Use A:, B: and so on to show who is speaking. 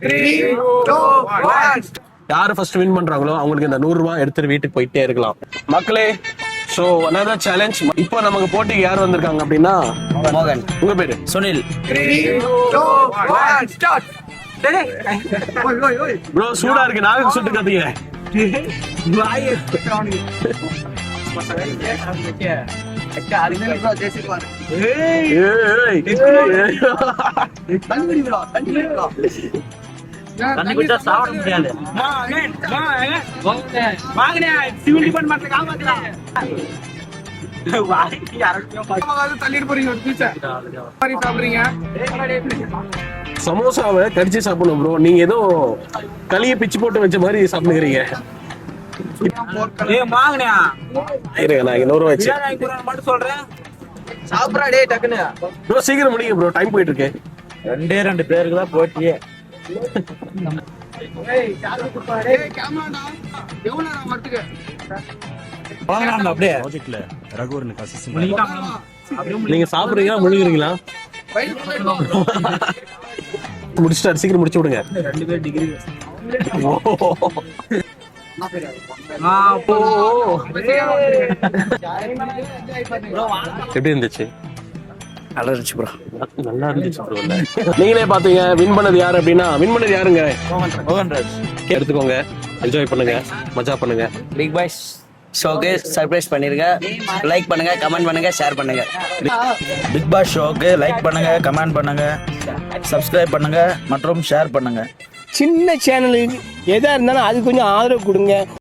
A: 3, 2, 1. யாரு first win பண்றாங்களோ அவங்களுக்கு இந்த 100 ரூபாய் எடுத்துட்டு வீட்டுக்கு போயிட்டே இருக்கலாம். மக்களே, சோ another challenge. இப்போ நமக்கு போட்டிக்கு யார் வந்திருக்காங்க அப்படின்னா
B: மோகன்.
A: உங்க பேரு?
B: சுனில்.
A: 3, 2, 1 ஸ்டார்ட். ப்ரோ சூடா இருக்கு, நாங்க சுட்டு கத்தீங்க.
B: சாப்பிட முடியாது.
A: சமோசாவை கடிச்சு சாப்பிடணும் ப்ரோ. நீங்க ஏதோ களிய பிச்சு போட்டு வச்ச மாதிரி சாப்பிடுறீங்க. இருங்க, நான் 100 ரூபாய் வச்சு ப்ரோ சீக்கிரம் முடியுங்க ப்ரோ, டைம் போயிட்டு இருக்கு.
B: 2 பேருக்கு தான் போட்டியே. அப்படியே
A: நீங்க சாப்பிடுறீங்களா முழுங்குறீங்களா? முடிச்சிட்டாரு, சீக்கிரம் முடிச்சு விடுங்க.
B: 2 பேர் டிகிரி.
A: எப்படி இருந்துச்சு?
B: நல்லா இருந்துச்சு ப்ரோ.
A: நல்லா இருந்துச்சு ப்ரோ. நீங்களே பாத்தீங்க வின் பண்ணது யாரு அப்படின்னா, வின் பண்ணது யாருங்க?
B: மோகன்ராஜ்.
A: எடுத்துக்கோங்க, என்ஜாய் பண்ணுங்க, மஜா பண்ணுங்க.
B: பிக் பாய்ஸ் ஷோக்கு சர்ப்ரைஸ் பண்ணிருங்க. லைக் பண்ணுங்க, கமெண்ட் பண்ணுங்க, ஷேர் பண்ணுங்க. பிக் பாஸ் ஷோக்கு லைக் பண்ணுங்க, கமெண்ட் பண்ணுங்க, சப்ஸ்கிரைப் பண்ணுங்க மற்றும் ஷேர் பண்ணுங்க.
C: சின்ன சேனலுக்கு எதா இருந்தாலும் அது கொஞ்சம் ஆதரவு கொடுங்க.